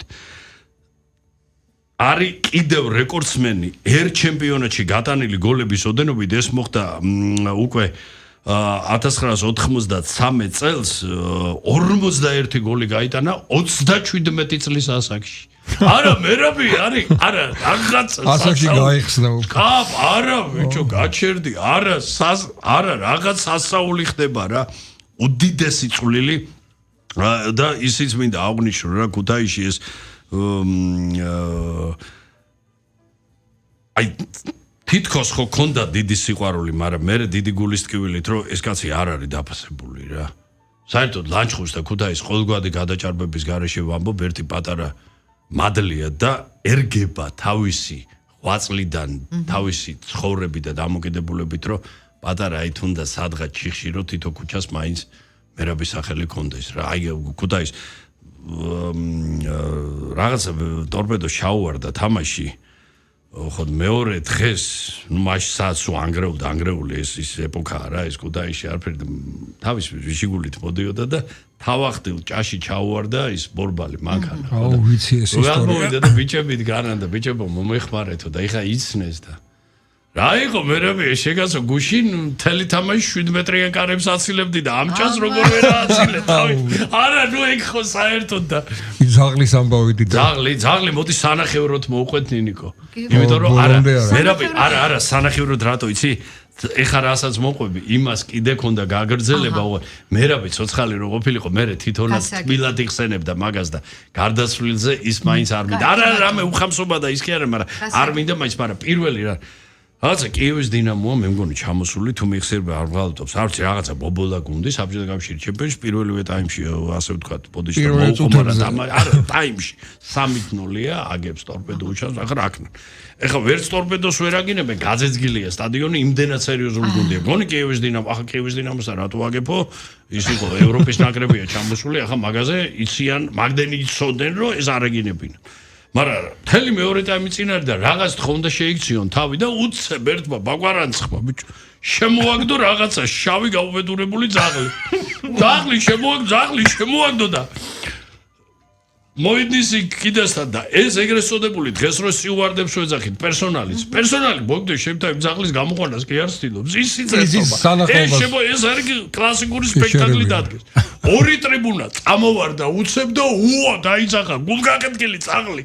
არის კიდევ რეკორდსმენი ერთ ჩემპიონატში გატანილი გოლების ოდენობით ეს მოხდა უკვე 1993 წელს 41 გოლი გაიტანა 37 წლის ასაკში არა მერაბი არის არა რაღაც ასაკში გაიხსნა უკვე არა ბიჭო გაჩერდი არა რაღაც სასაული ხდება რა უდიდესი წვლილი და ისიც მინდა აღვნიშნო რა ქუთაისში ეს აი თითქოს ხო ქონდა დიდი სიყვარული მაგრამ მე დიდი გულის ტკივილით რომ ეს კაცი არ არის დაფასებული რა საერთოდ ლანჩხუთს და ქუთაისის ყოველგვარი გადაჭარბების გარეშე ვამბობ ერთი პატარა მადლია და ერგება თავისი ღვაწლიდან თავისი ცხოვრებით და დამოკიდებულებით რომ პატარა აი თუნდა სადღაც ჩიხში რომ თითო ქუჩას მაინც მერაბის სახელი კონდეს რა აი ქუთაისის რაღაცა ტორპედო შაუარდა თამაში ხო მეორე დღეს ნუ მაშინ საათს ანგრეული ეს ეპოქაა რა ეს ქუთაისში არაფერი თავის ვიშიგულით მოდიოდა და თავახტილ ჭაში ჩაუვარდა ის ბორბალი მანქანა აუ ვიცი ეს ისტორია მოვიდა და ბიჭებით განანდა ბიჭებო მომეხმარეთო და ეხა იცნეს და რა იყო მერაბი შეგაცო გუშინ მთელი თამაში 7 მეტრიან კარებს აცილებდი და ამ ჭას როგორ ვერ აცილებ თავი არა ნუ ეგ ხო საერთოდ და ზაღლის ამბავი და ზაღლი მოდი სანახევროთ მოვყვეთ ნინიკო იმიტომ რომ არა მერაბი არა სანახევროთ რატო იცი ეხა რასაც მოყვები იმას კიდე ქონდა გაგრძელება მერაბი ცოცხალი რო ყოფილიყო მე თვითონაც თბილად იხსენებდა მაგას და გარდაცვლილზე ის მაინც არ მინდა არა რამე უხამსობა და ის კი არა მაგრამ არ მინდა მაინც მაგრამ პირველი რა რაღაცა კიევის დინამოა მე მგონი ჩამოსული თუ მიხსერება არ ვღალატობს არც რაღაცა ბობოლა გუნდი საბჭოთა კავშირის ჩემპიონში პირველივე ტაიმში ასე ვთქვათ ბოდიში და მოუყარა და არა ტაიმში 3-0-ია აგებს ტორპედო უჩანს ახლა აქნან ეხლა ვერც ტორპედოს ვერ აგინებენ გაძეძგილია სტადიონი იმდენად სერიოზული გუნდია მგონი კიევის დინამო ახლა კიევის დინამოსა რატო აგებო ის იყო ევროპის ნაკრებია ჩამოსული ახლა მაგაზე იციან მაგდენი იცოდნენ რომ ეს არ ეგინებინა მაგრამ თელი მეორე ტაიმი წინ არის და რაღაც თხოვნდა შეიქციონ თავი და უცებ ერთმა ბაგვარანცხმა ბიჭო შემოაგდო რაღაცა შავი გაუბედურებული ძაღლი ძაღლი შემოაგდო და მოიდის კიდესთან და ეს ეგრეთ წოდებული დღეს რო სიუვარდებს ვეძახით პერსონალიც მოგდე შემთხვევით ძაღლის გამოყვანას კი არ ცდილობს ის იწესობა ეს არის კლასიკური სპექტაკლი დადგეს ორი ტრიბუნა წამოვარდა უცებ და უო დაიძახა გულგაკეთილი ძაღლი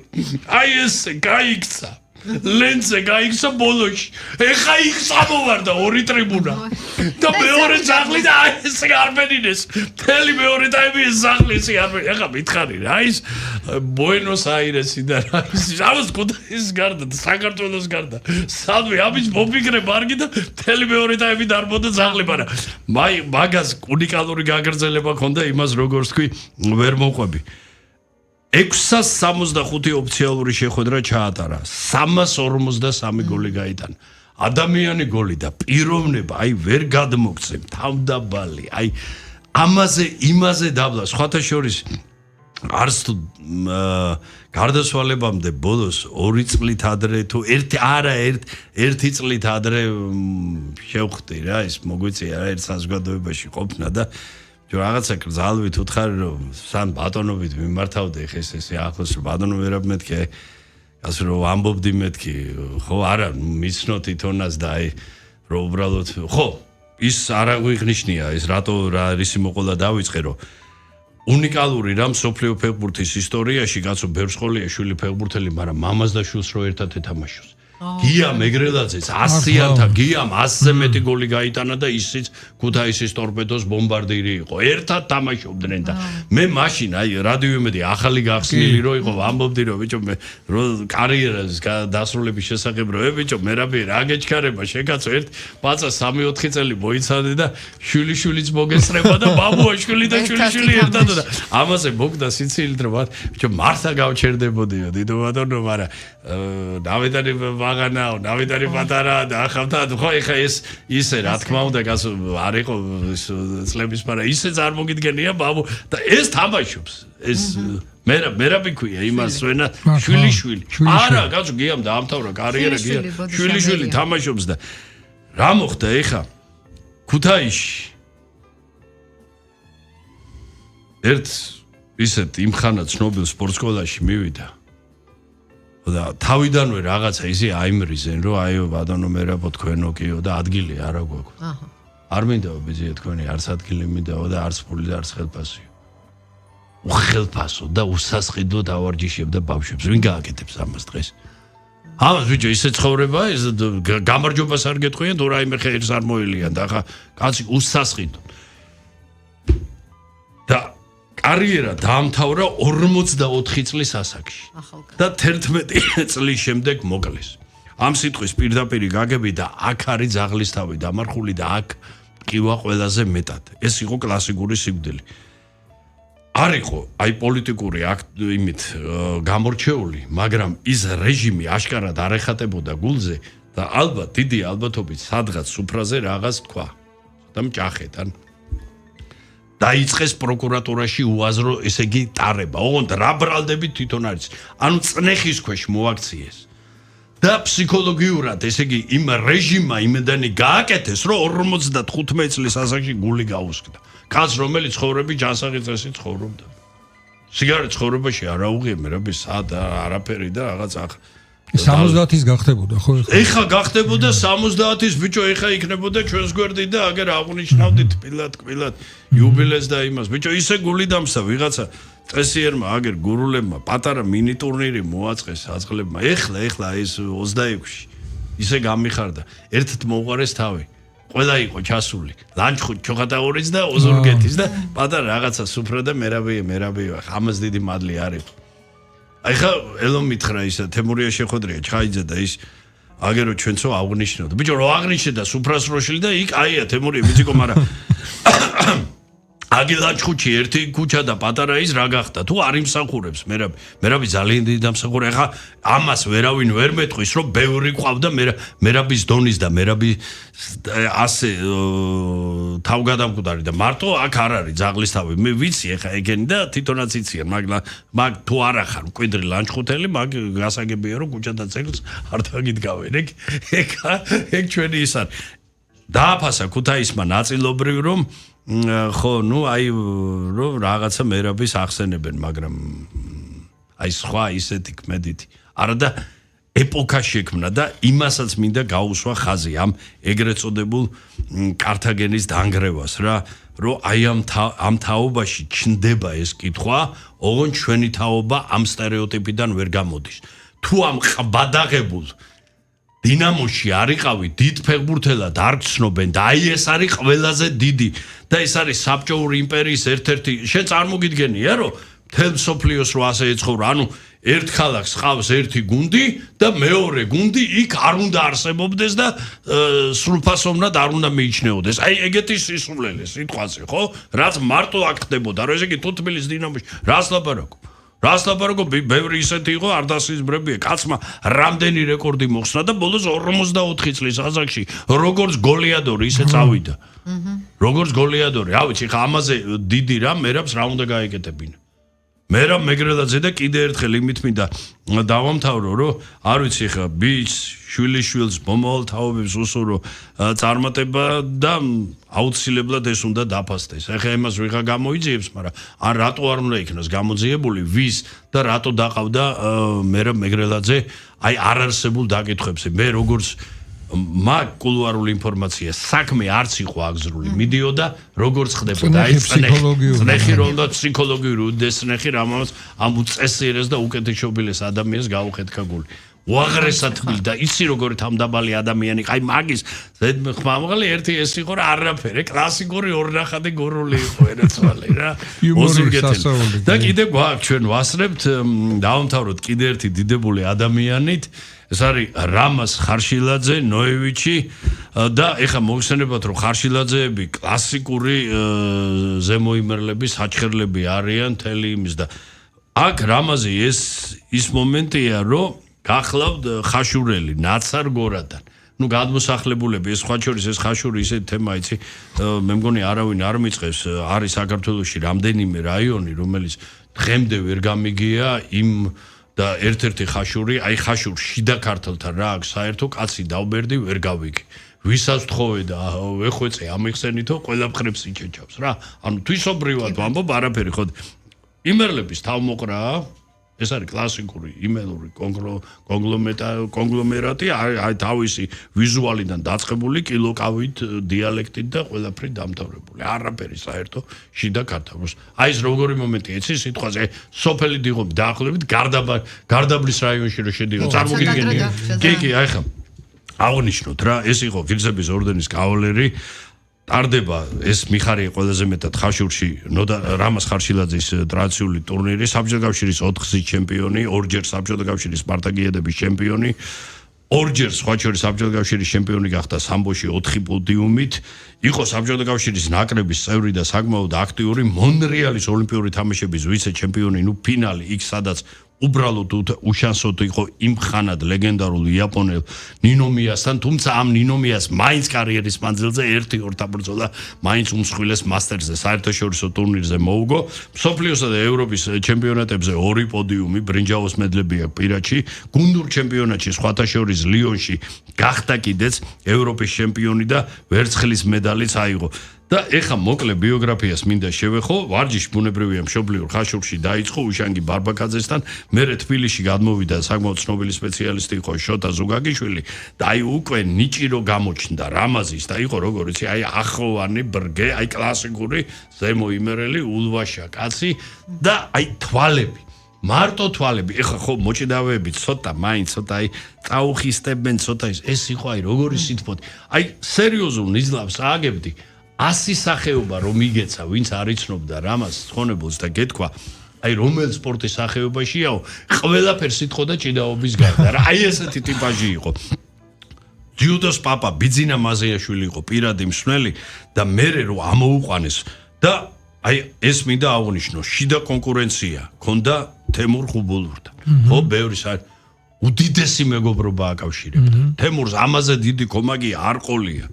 აი ესე გაიქცა ლენზე გაიქცა ბოლოში ეხა იქ წამოვარდა ორი ტრიბუნა და მეორე ძაღლი და ესე არბენინეს მთელი მეორე ტაიმი ეს ძაღლი ესე არბენი ეხა მითხარი რა ის ბუენოს-აირესიდან ამას გუდაის გარდა საქართველოს გარდა სადმე ამის მოფიქრე მარგი და მთელი მეორე ტაიმი დარბოდა ძაღლი მაგრამ მაგას უნიკალური გაგრძელება ქონდა იმას როგორც თქვი ვერ მოყვები 665 ოფიციალური შეხვედრა ჩაატარა 353 გოლი გაიტანა ადამიანი გოლი და პიროვნება აი ვერ გადმოგცემ თავდაბალი აი იმაზე დაბლა სხვათა შორის არც თუ გარდასვალებამდე ბოლოს 2 წლით ადრე თუ ერთი წლით ადრე შევხვდი რა ის მოგვიწია რა ერთ საზოგადოებაში ყოფნა და რაღაცა გზალვით უთხარი რომ სამ ბატონობით მიმართავდი ხე ეს ახლოს ბატონო ვერაფ მეთქე ასე რომ ამბობდი მეთქი ხო არა მიცნო თვითონაც და აი რომ უბრალოდ ხო ის არ აღვიღნიშნია ეს რატო რა რისი მოყოლა დავიწყე რომ უნიკალური რამ სოფლიო ფეხბურთის ისტორიაში კაცო ბევრ სკოლია შვილი ფეხბურთელი მაგრამ მამას და შვილს რო ერთად ეთამაშოს გიამ ეგრელაძეს 100-ანთა გიამ 100-ზე მეტი გოლი გაიტანა და ისიც ქუთაისის ტორპედოს ბომბარდირი იყო ერთად თამაშობდნენ და მე მაშინ აი რადიო იმედი ახალი გახსნილი რო იყო ამბობდი რომ ბიჭო მე რო კარიერას დასრულების შესახებ რო ბიჭო მერაბი რა გეჩქარება შეკაცო ერთ ბაცა 3-4 წელი მოიცადე და შვილიშვილიც მოგესწრება და ბაბუაშვილი და შვილიშვილი ერთად და ამაზე მოგდა სიცილით რომ ბიჭო მართლა გავჩერდებოდიო დიდო ბატონო მაგრამ დავედარი ვაღანაო დავედარი პატარა და ახავთა ხო ეხა ეს ისე რა თქმა უნდა გასო არ იყო წლების მაგრამ ისე წარმოგიდგენია ბაბუ და ეს თამაშობს ეს მერაბი ქვია იმას ვენა შვილიშვილი არა გასო გიამ დაამთავრა კარიერა გია შვილიშვილი თამაშობს და რა მოხდა ეხა ქუთაისში ერთ ისეთ იმხანა ცნობილ სპორტსკოლაში მივიდა და თავიდანვე რაღაცა ისე აიმრიზენ რომ აიო ბატონო მერაბო თქვენო კიო და ადგილი არა გვაქვს აჰა არ მინდაო ბიძია თქვენი არც ადგილი მინდაო და არც ფული და არც ხელფასიო უხელფასო და უსასყიდო დავარჯიშებდა ბავშვებს ვინ გააკეთებს ამას დღეს ამას ბიჭო ისე ცხოვრება ეს გამარჯვებას არ გეტყვიან თუ რაიმე ხერს არ მოელიან და ხა კაცი უსასყიდო და კარიერა დაამთავრა 44 წლის ასაკში და 11 წლის შემდეგ მოკლეს. ამ სიტყვის პირდაპირი გაგები და აქ არის ძაღლის თავი დამარხული და აქ ყივა ყველაზე მეტად. ეს იყო კლასიკური სიკვდილი. არ იყო აი პოლიტიკური იმით გამორჩეული, მაგრამ ის რეჟიმი აშკარად არ ეხატებოდა გულზე და ალბათ დიდი ალბათობით სადღაც სუფრაზე რაღაც თქვა. და მჭახეთან დაიწყეს პროკურატურაში უაზრო ესე იგი ტარება. ოღონდ რა ბრალდებით თვითონ არის. ანუ წნეხის ქვეშ მოაქციეს. და ფსიქოლოგიურად ესე იგი იმ რეჟიმმა იმედანი გააკეთეს, რომ 55 წლის ასაკში გული გაუსკდა. კაც რომელიც ცხოვრები ჯანსაღი წესი ცხოვრობდა. სიგარეტ ცხოვრებაში არა უღიე რა სად არაფერი და რაღაც 70-ის გახდებოდა ხო ეხა გახდებოდა 70-ის ბიჭო ეხა იქნებოდა ჩვენს გვერდი და აგერ აღნიშნავდით თბილად იუბილეს და იმას ბიჭო ისე გული დამსა ვიღაცა წესიერმა აგერ გურულებმა პატარა მინი ტურნირი მოაწყეს აწყლებმა ეხლა ეს 26-ში ისე გამიხარდა ერთად მოუყარეს თავი ყველა იყო ჩასული ლანჩხუთი ჩოხატაურის და ოზურგეთის და პატარა რაღაცა სუფრა და მერაბია ამას დიდი მადლი არის აიხა ელო მითხრა ისა თემურია შეხვედრია ჩხაიძე და ის აგერო ჩვენцо აღნიშნოთ ბიჭო რო აღნიშნე და სუფრას როშილი და იქ აია თემურია ბიჭო მაგრამ აგილაჩხუთი ერთი ქუჩა და პატარა ის რა გახდა თუ არ იმსახურებს მერაბი ძალიან დიდი დამსახურე ხა ამას ვერავინ ვერ მეტყვის რომ ბევრი ყავდა მერაბის დონის და მერაბი ასე თავგადამკვდარი და მარტო აქ არ არის ძაღლის თავი მე ვიცი ხა ეგენი და თვითონაც იციან მაგ თუ არ ახარ მკვიდრი ლანჩხუთელი მაგ გასაგებია რომ ქუჩა და ძეგლს არ დაგიდგავენ ეგ ჩვენი ის არის დააფასა ქუთაისმა ნაწილობრივ რომ ხო, ნუ აი რომ რაღაცა მერაბის ახსენებენ, მაგრამ აი სხვა ისეთი კმედითი. არა და ეპოქა შექმნა და იმასაც მინდა გაუსვა ხაზი ამ ეგრეთ წოდებულ კართაგენის დანგრევას რა, რომ აი ამ თაობაში ჩნდება ეს კითხვა, ოღონდ ჩვენი თაობა ამ სტერეოტიპიდან ვერ გამოდის. თუ ამ ყბადაღებულ დინამოში არიყავი დიდ ფეხბურთელად არ გცნობენ და აი ეს არის ყველაზე დიდი და ეს არის საბჭოური იმპერიის ერთ-ერთი შენ წარმოგიდგენია რომ მთელ მსოფლიოს რო ასე ეცხოვრა ანუ ერთ ქალაქს ყავს ერთი გუნდი და მეორე გუნდი იქ არ უნდა არსებობდეს და სრულფასოვნად არ უნდა მიიჩნეოდეს აი ეგეთი სისულელე სიტყვაზე ხო რაც მარტო აქ ხდებოდა რომ ესე იგი თუ თბილისის დინამოში რას ლაპარაკო ბევრი ისეთი იყო არ დასიზმრებია კაცმა რამდენი რეკორდი მოხსნა და ბოლოს 44 წლის ასაკში როგორც გოლიადორი ისე წავიდა როგორც გოლიადორი რა ვიცი ხა ამაზე დიდი რა მერაბს რა უნდა გაეკეთებინა მერაბ მეგრელაძე და კიდე ერთხელ იმით მინდა დავამთავრო რომ არ ვიცი ხა ბიჭს შვილიშვილს მომავალ თაობებს უსურო წარმატება და აუცილებლად ეს უნდა დაფასდეს ეხლა იმას ვიღა გამოიძიებს მაგრამ ან რატო არ უნდა იქნას გამოძიებული ვის და რატო დაყავდა მერაბ მეგრელაძე აი არარსებულ დაკითხვებზე მე როგორც მაგ კულუარული ინფორმაცია საქმე არც იყო აგზრული მიდიოდა როგორც ხდებოდა აი წნეხი რომ და ფსიქოლოგიური უდესნეხი რამაც ამ უწესიერეს და უკეთესობილეს ადამიანს გაუხეთქა გული უაღრესად თბილი და იცი როგორი თამდაბალი ადამიანი აი მაგის ხმამაღალი ერთი ეს იყო რა არაფერი კლასიკური ორნახატი გურული იყო ერაცვალე რა ოზურგეთელი და კიდე გვაქვს ჩვენ ვასწრებთ დავამთავროთ კიდე ერთი დიდებული ადამიანით ეს არის რამაზ ხარშილაძე, ნოევიჩი და ეხა მოიხსენებათ რომ ხარშილაძეები კლასიკური ზემოიმერლების საჩხერლები არიან თელი იმის და აქ რამაზი ის მომენტია რომ გახლავთ ხაშურელი ნაცარ გორადან ну გადმოსახლებულები ეს სხვა შორის ეს ხაშური ისეთი თემა იცი მე მგონი არავინ არ მიწყებს არის საქართველოში რამდენიმე რაიონი რომელიც დღემდე ვერ გამიგია იმ და ერთ-ერთი ხაშური, აი ხაშურ შიდა ქართლთან რა აქვს საერთო კაცი დავბერდი ვერ გავიგე. ვისაც თხოვე და ვეხვეწე ამიხსენითო ყველა მხრებს იჭეჭავს რა. ანუ თვისობრივად ვამბობ არაფერი ხო იმერლების თავმოყრა ეს არის კლასიკური იმელური კონგლომერატი აი თავისი ვიზუალიდან დაწყებული კილოკავით დიალექტით და ყველაფრით დამთავრებული არაფერი საერთო შიდა ქართლს აი ეს როგორი მომენტია იცი სიტყვაზე სოფელი დიღობ დაახლოებით გარდაბლის რაიონში რო შედიოდა წარმოგიდგენია კი აი ხა აღნიშნოთ რა ეს იყო ღირსების ორდენის კავალერი ტარდება ეს მიხარია ყველაზე მეტად ხაშურში რამაზ ხარშილაძის ტრადიციული ტურნირი საბჭოთა კავშირის 4-გზის ჩემპიონი ორჯერ საბჭოთა კავშირის სპარტაკიადების ჩემპიონი ორჯერ სხვა შორის საბჭოთა კავშირის ჩემპიონი გახდა სამბოში 4 პოდიუმით იყო საბჭოთა კავშირის ნაკრების წევრი და საკმაოდ აქტიური მონრეალის ოლიმპიური თამაშების ვიცე-ჩემპიონი ფინალი იქ სადაც უბრალოდ უშანსოდ იყო იმ ხანად ლეგენდარულ იაპონელ ნინომიასთან თუმცა ამ ნინომიას მაინც კარიერის მანძილზე 1-2 დაბრძოლა მაინც უმსხვილეს მასტერსზე საერთაშორისო ტურნირზე მოუგო მსოფლიოსა და ევროპის ჩემპიონატებზე 2 პოდიუმი ბრინჯაოს მედლები აქვს პირადში გუნდურ ჩემპიონატში სხვათა შორის ლიონში გახდა კიდეც ევროპის ჩემპიონი და ვერცხლის მედალიც აიღო და ეხა მოკლე ბიოგრაფიას მინდა შევეხო ვარჯიში ბუნებრივია მშობლიურ ხაშურში დაიწყო უშანგი ბარბაკაძესთან მერე თბილისში გადმოვიდა საკმაოდ ცნობილი სპეციალისტი იყო შოთა ზუგაგიშვილი და აი უკვე ნიჭირო გამოჩნდა რამაზის და იყო როგორ იცი აი ახოვანი ბრგე აი კლასიკური ზემოიმერელი ულვაშა კაცი და აი თვალები მარტო თვალები ეხა ხო მოჭიდავეები ცოტა მაინც ცოტა აი წაუხისტებენ ცოტა ეს იყო აი როგორი სიტყვოთი აი სერიოზულ ნიზლავს ააგებდი 100 სახეობა რომ იგეცა ვინც არ იცნობდა რამას ცხონებელს და გეთქვა აი რომელ სპორტის სახეობაშიაო ყველაფერს იტყოდა ჭიდაობის გარდა რა აი ესეთი ტიპაჟი იყო ჯიუდოს პაპა ბიძინა მაზეაშვილი იყო პირადი მსვლელი და მერე რომ ამოუყვანეს და აი ეს მინდა აღნიშნო შიდა კონკურენცია ქონდა თემურ ხუბულურთან ხო ბევრი უდიდესი მეგობრობა აკავშირებდა თემურს ამაზე დიდი კომაგი არ ყოლია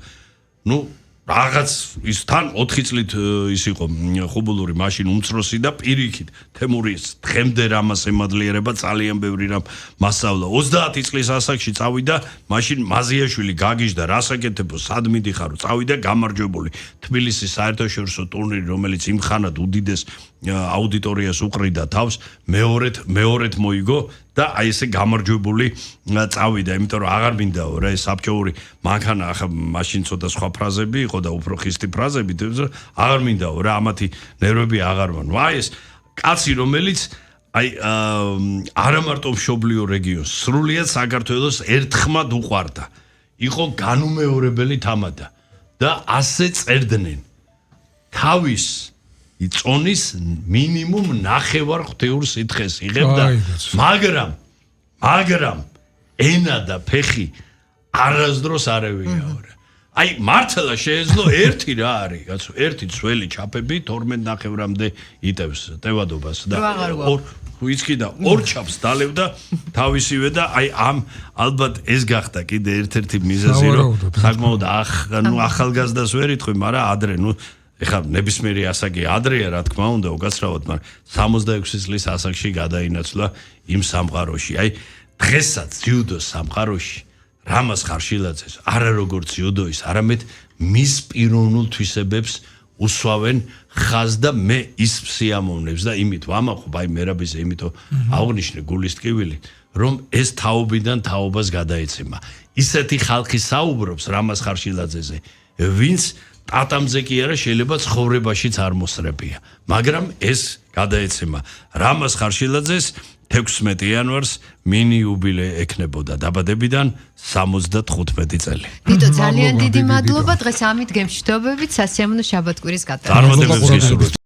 ნუ რაღაც ის თან 4 წლით ის იყო ხუბულური მაშინ უმცროსი და პირიქით თემურის დღემდე რამას ემადლიერება ძალიან ბევრი რამ მასწავლა 30 წლის ასაკში წავიდა მაშინ მაზიაშვილი გაგიჟდა რასაკეთებო სად მიდიხარო წავიდა გამარჯვებული თბილისის საერთაშორისო ტურნირი რომელიც იმხანად უდიდეს აუდიტორიას უყრიდა თავს მეორედ მოიგო და აი ესე გამარჯვებული წავიდა იმიტომ რომ აღარ მინდაო რა ეს საბჭოური მანქანა ახლა მაშინ ცოტა სხვა ფრაზები იყო და უფრო ხისტი ფრაზები აღარ მინდაო რა ამათი ნერვები აღარ ვარ აი ეს კაცი რომელიც აი არა მარტო მშობლიო რეგიონს სრულიად საქართველოს ერთხმად უყვარდა იყო განუმეორებელი თამადა და ასე წერდნენ თავის იწონის მინიმუმ ნახევარ ღვთიურ სითხეს იღებდა მაგრამ ენა და ფეხი არასდროს არ ევიაო რა აი მართლა შეეძლო ერთი რა არის კაცო ერთი ძველი ჩაფები 12 ნახევრამდე იტევს ტევადობას და იცი და ორ ჩაფს დალევდა თავისივე და აი ამ ალბათ ეს გახდა კიდე ერთ-ერთი მიზეზი რომ საკმაოდ ახალგაზრდას ვერ იტყვი მაგრამ ადრე ეხლა ნებისმიერი ასაკი ადრეა რა თქმა უნდა უკაცრავად მაგრამ 66 წლის ასაკში გადაინაცვლა იმ სამყაროში აი დღესაც ძიუდოს სამყაროში რამას ხარშილაძეს არა როგორც ძიუდოის არამედ მის პიროვნულ თვისებებს უსვავენ ხაზ და მე ის სიამოვნებს და იმით ვამაყობ აი მერაბის იმითო აღნიშნე გულის ტკივილი რომ ეს თაობიდან თაობას გადაეცემა ისეთი ხალხი საუბრობს რამას ხარშილაძეზე ვინც ტატამზე კი არა შეიძლება ცხოვრებაშიც არ მოსწრებია მაგრამ ეს გადაეცემა რამას ხარშილაძეს 16 იანვარს მინი იუბილე ექნებოდა დაბადებიდან 75 წელი. ვიტო ძალიან დიდი მადლობა დღეს ამით გემშვიდობებით სასიამოვნო შაბათ-კვირის გატარებას. წარმატებებს გისურვებთ.